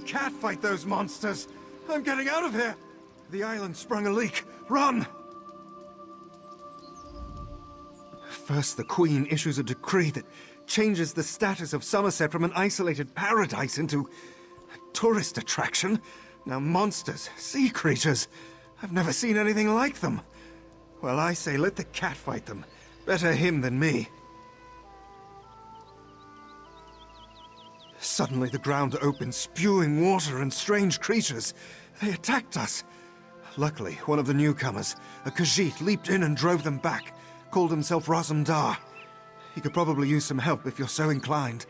cat fight those monsters! I'm getting out of here! The island sprung a leak. Run! First, the Queen issues a decree that changes the status of Summerset from an isolated paradise into a tourist attraction. Now monsters, sea creatures, I've never seen anything like them. Well, I say let the cat fight them. Better him than me. Suddenly the ground opened, spewing water and strange creatures. They attacked us. Luckily, one of the newcomers, a Khajiit, leaped in and drove them back. Called himself Razumdar. He could probably use some help if you're so inclined.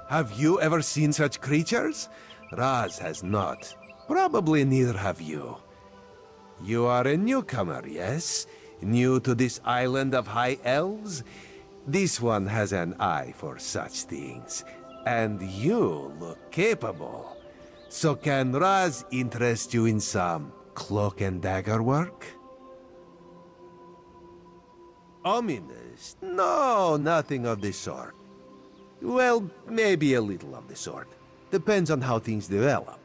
Have you ever seen such creatures? Raz has not. Probably neither have you. You are a newcomer, yes? New to this island of high elves? This one has an eye for such things. And you look capable. So can Raz interest you in some cloak and dagger work? Ominous? No, nothing of the sort. Well, maybe a little of the sort. Depends on how things develop.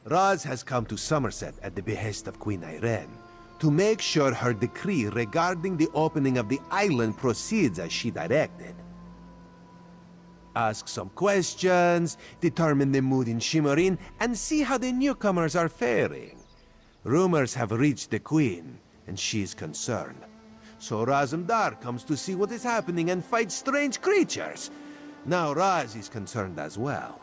Raz has come to Summerset at the behest of Queen Irene to make sure her decree regarding the opening of the island proceeds as she directed. Ask some questions, determine the mood in Shimmerin, and see how the newcomers are faring. Rumors have reached the Queen, and she is concerned. So Razumdar comes to see what is happening and fight strange creatures. Now Raz is concerned as well.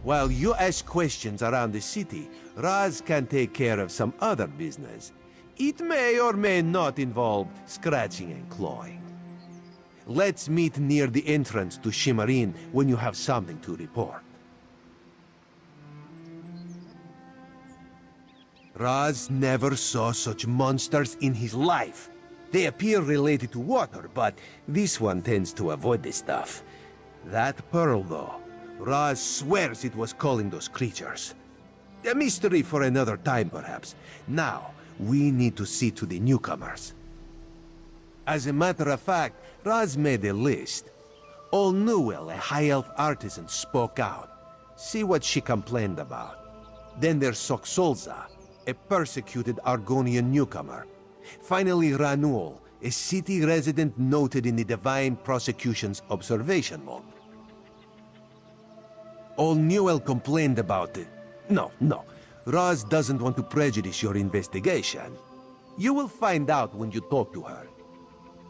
While you ask questions around the city, Raz can take care of some other business. It may or may not involve scratching and clawing. Let's meet near the entrance to Shimmerin when you have something to report. Raz never saw such monsters in his life. They appear related to water, but this one tends to avoid this stuff. That pearl, though, Raz swears it was calling those creatures. A mystery for another time, perhaps. Now, we need to see to the newcomers. As a matter of fact, Raz made a list. Old Newell, a high elf artisan, spoke out. See what she complained about. Then there's Soxolza, a persecuted Argonian newcomer. Finally, Ranul, a city resident noted in the Divine Prosecution's observation log. Old Newell complained about it. No. Raz doesn't want to prejudice your investigation. You will find out when you talk to her.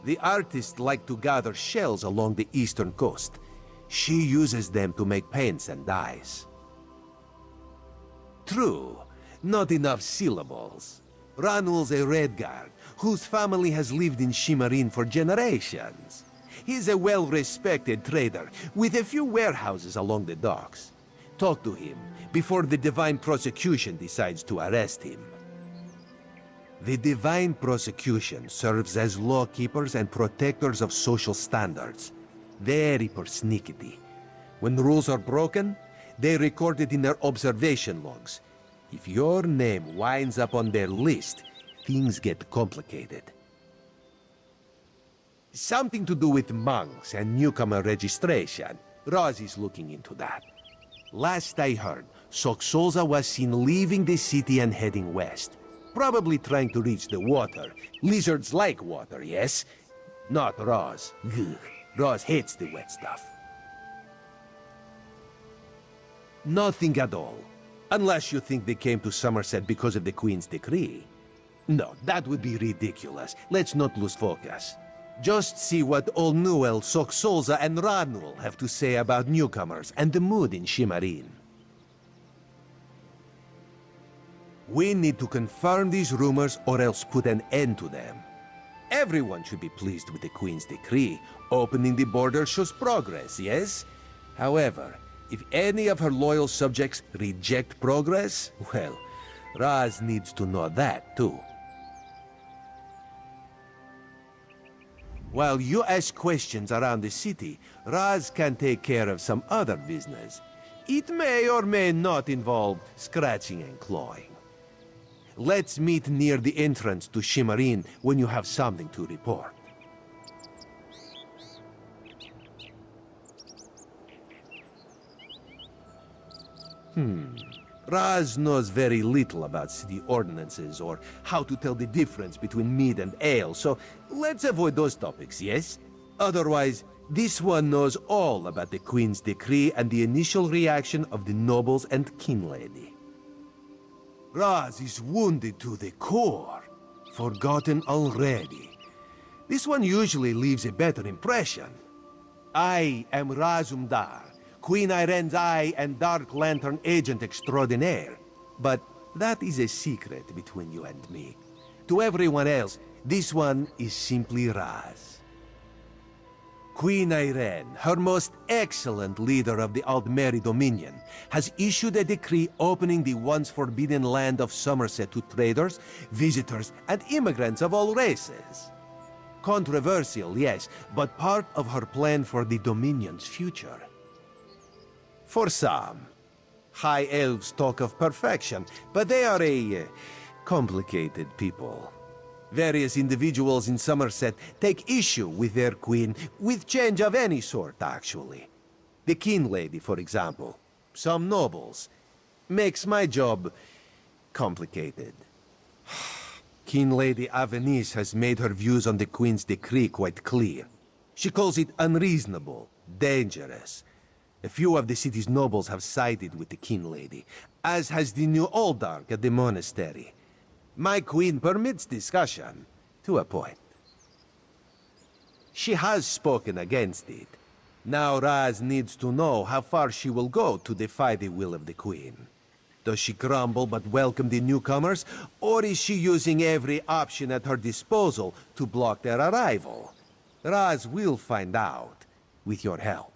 The artists like to gather shells along the eastern coast. She uses them to make paints and dyes. True, not enough syllables. Ranul's a Redguard, whose family has lived in Shimmerin for generations. He's a well-respected trader, with a few warehouses along the docks. Talk to him before the Divine Prosecution decides to arrest him. The Divine Prosecution serves as lawkeepers and protectors of social standards. Very persnickety. When rules are broken, they record it in their observation logs. If your name winds up on their list, things get complicated. Something to do with monks and newcomer registration. Raz is looking into that. Last I heard, Soxolza was seen leaving the city and heading west. Probably trying to reach the water. Lizards like water, yes? Not Roz. Ugh. Roz hates the wet stuff. Nothing at all. Unless you think they came to Summerset because of the Queen's decree. No, that would be ridiculous. Let's not lose focus. Just see what Ol Nuel, Soxolza, and Ranul have to say about newcomers and the mood in Shimarin. We need to confirm these rumors or else put an end to them. Everyone should be pleased with the Queen's decree. Opening the border shows progress, yes? However, if any of her loyal subjects reject progress, well, Raz needs to know that too. While you ask questions around the city, Raz can take care of some other business. It may or may not involve scratching and clawing. Let's meet near the entrance to Shimarin when you have something to report. Raz knows very little about city ordinances or how to tell the difference between mead and ale, so let's avoid those topics, yes? Otherwise, this one knows all about the Queen's decree and the initial reaction of the nobles and king lady. Raz is wounded to the core. Forgotten already. This one usually leaves a better impression. I am Razumdar, Queen Irene's Eye and Dark Lantern Agent Extraordinaire. But that is a secret between you and me. To everyone else, this one is simply Raz. Queen Irene, her most excellent leader of the Aldmeri Dominion, has issued a decree opening the once forbidden land of Summerset to traders, visitors, and immigrants of all races. Controversial, yes, but part of her plan for the Dominion's future. For some, High Elves talk of perfection, but they are a complicated people. Various individuals in Summerset take issue with their queen, with change of any sort, actually. The king lady, for example. Some nobles. Makes my job complicated. King Lady Avenice has made her views on the Queen's decree quite clear. She calls it unreasonable, dangerous. A few of the city's nobles have sided with the King Lady, as has the new Oldark at the monastery. My queen permits discussion, to a point. She has spoken against it. Now Raz needs to know how far she will go to defy the will of the queen. Does she grumble but welcome the newcomers, or is she using every option at her disposal to block their arrival? Raz will find out, with your help.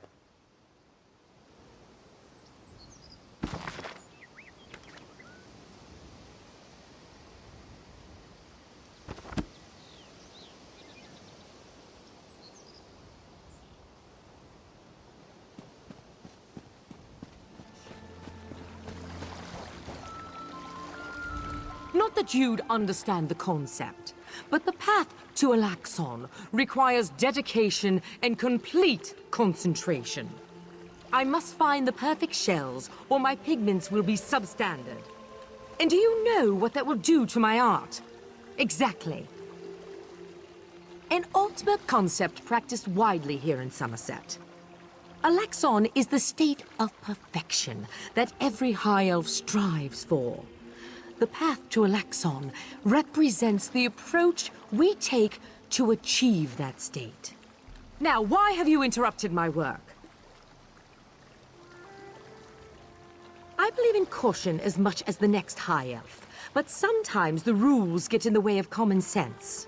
Not that you'd understand the concept, but the path to Alaxon requires dedication and complete concentration. I must find the perfect shells, or my pigments will be substandard. And do you know what that will do to my art? Exactly. An ultimate concept practiced widely here in Summerset. Alaxon is the state of perfection that every High Elf strives for. The path to Alaxon represents the approach we take to achieve that state. Now, why have you interrupted my work? I believe in caution as much as the next High Elf, but sometimes the rules get in the way of common sense.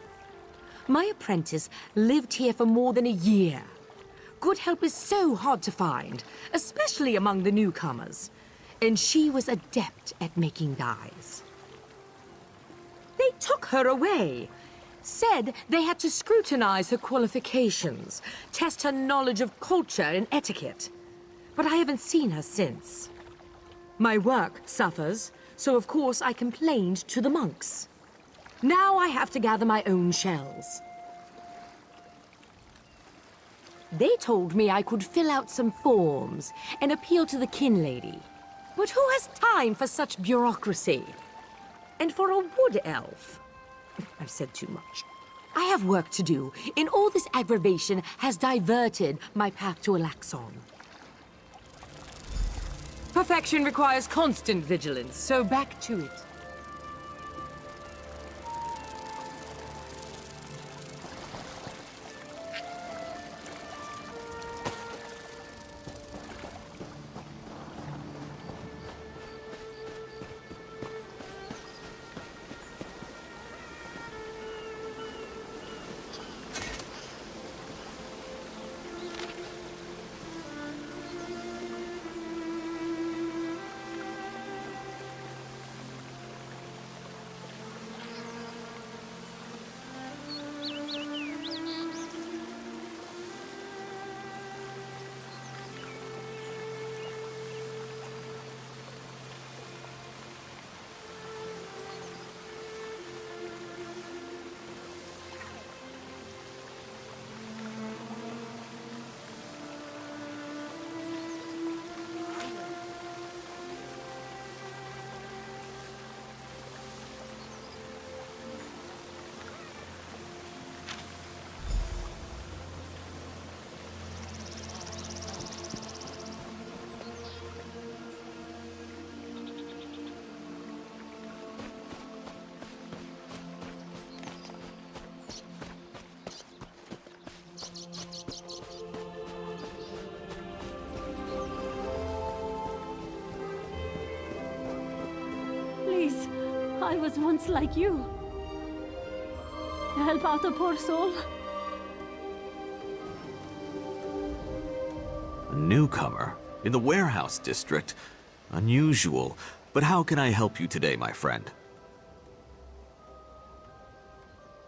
My apprentice lived here for more than a year. Good help is so hard to find, especially among the newcomers. And she was adept at making dyes. They took her away. Said they had to scrutinize her qualifications, test her knowledge of culture and etiquette. But I haven't seen her since. My work suffers, so of course I complained to the monks. Now I have to gather my own shells. They told me I could fill out some forms and appeal to the kin lady. But who has time for such bureaucracy? And for a wood elf... I've said too much. I have work to do, and all this aggravation has diverted my path to Alaxon. Perfection requires constant vigilance, so back to it. Please, I was once like you. Help out a poor soul. A newcomer? In the warehouse district? Unusual. But how can I help you today, my friend?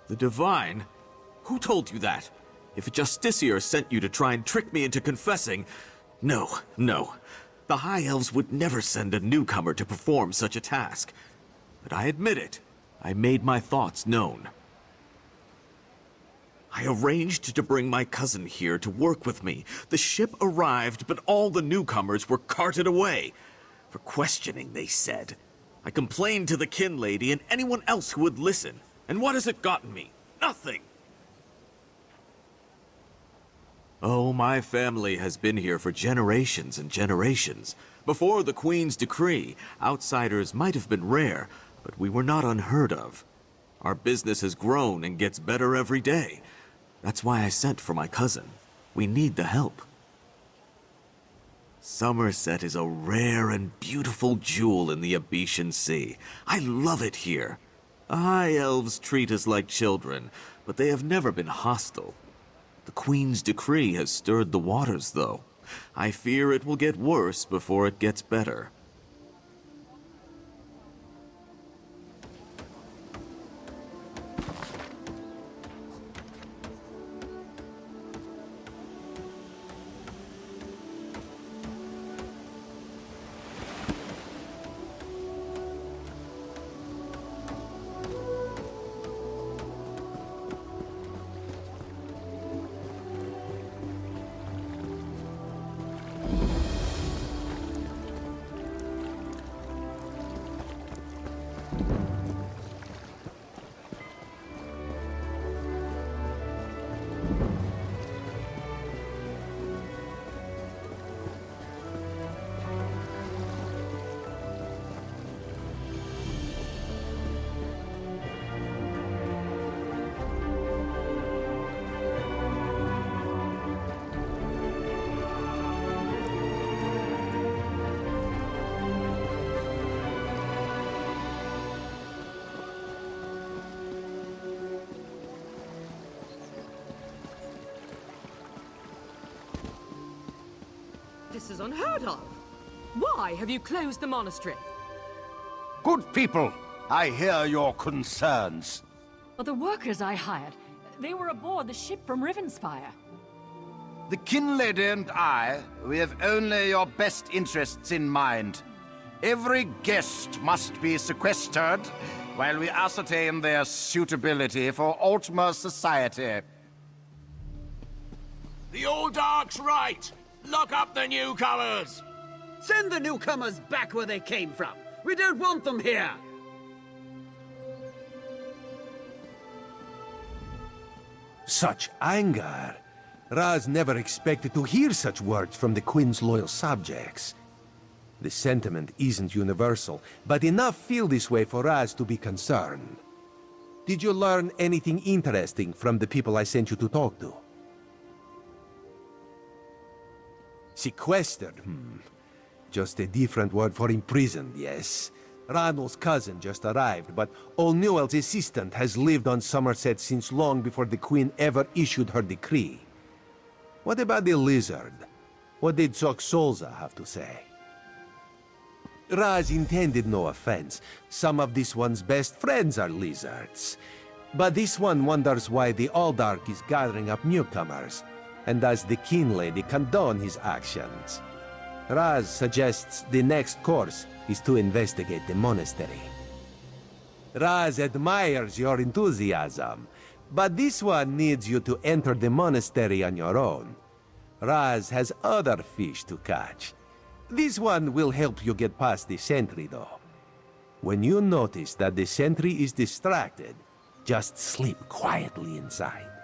The Divine? Who told you that? If a Justiciar sent you to try and trick me into confessing... No, no. The High Elves would never send a newcomer to perform such a task. But I admit it. I made my thoughts known. I arranged to bring my cousin here to work with me. The ship arrived, but all the newcomers were carted away. For questioning, they said. I complained to the kin lady and anyone else who would listen. And what has it gotten me? Nothing! Oh, my family has been here for generations and generations. Before the Queen's decree, outsiders might have been rare, but we were not unheard of. Our business has grown and gets better every day. That's why I sent for my cousin. We need the help. Summerset is a rare and beautiful jewel in the Abetian Sea. I love it here. The High Elves treat us like children, but they have never been hostile. The Queen's decree has stirred the waters, though. I fear it will get worse before it gets better. This is unheard of. Why have you closed the monastery? Good people, I hear your concerns. But the workers I hired, they were aboard the ship from Rivenspire. The kin lady and I, we have only your best interests in mind. Every guest must be sequestered while we ascertain their suitability for Altmer society. The old dog's right! Lock up the newcomers! Send the newcomers back where they came from. We don't want them here. Such anger. Raz never expected to hear such words from the Queen's loyal subjects. The sentiment isn't universal, but enough feel this way for Raz to be concerned. Did you learn anything interesting from the people I sent you to talk to? Sequestered, Just a different word for imprisoned, yes. Ranul's cousin just arrived, but Olnewell's assistant has lived on Summerset since long before the Queen ever issued her decree. What about the lizard? What did Soxolza have to say? Raz intended no offense. Some of this one's best friends are lizards. But this one wonders why the Alldark is gathering up newcomers, and does the King Lady condone his actions? Raz suggests the next course is to investigate the monastery. Raz admires your enthusiasm, but this one needs you to enter the monastery on your own. Raz has other fish to catch. This one will help you get past the sentry, though. When you notice that the sentry is distracted, just sleep quietly inside.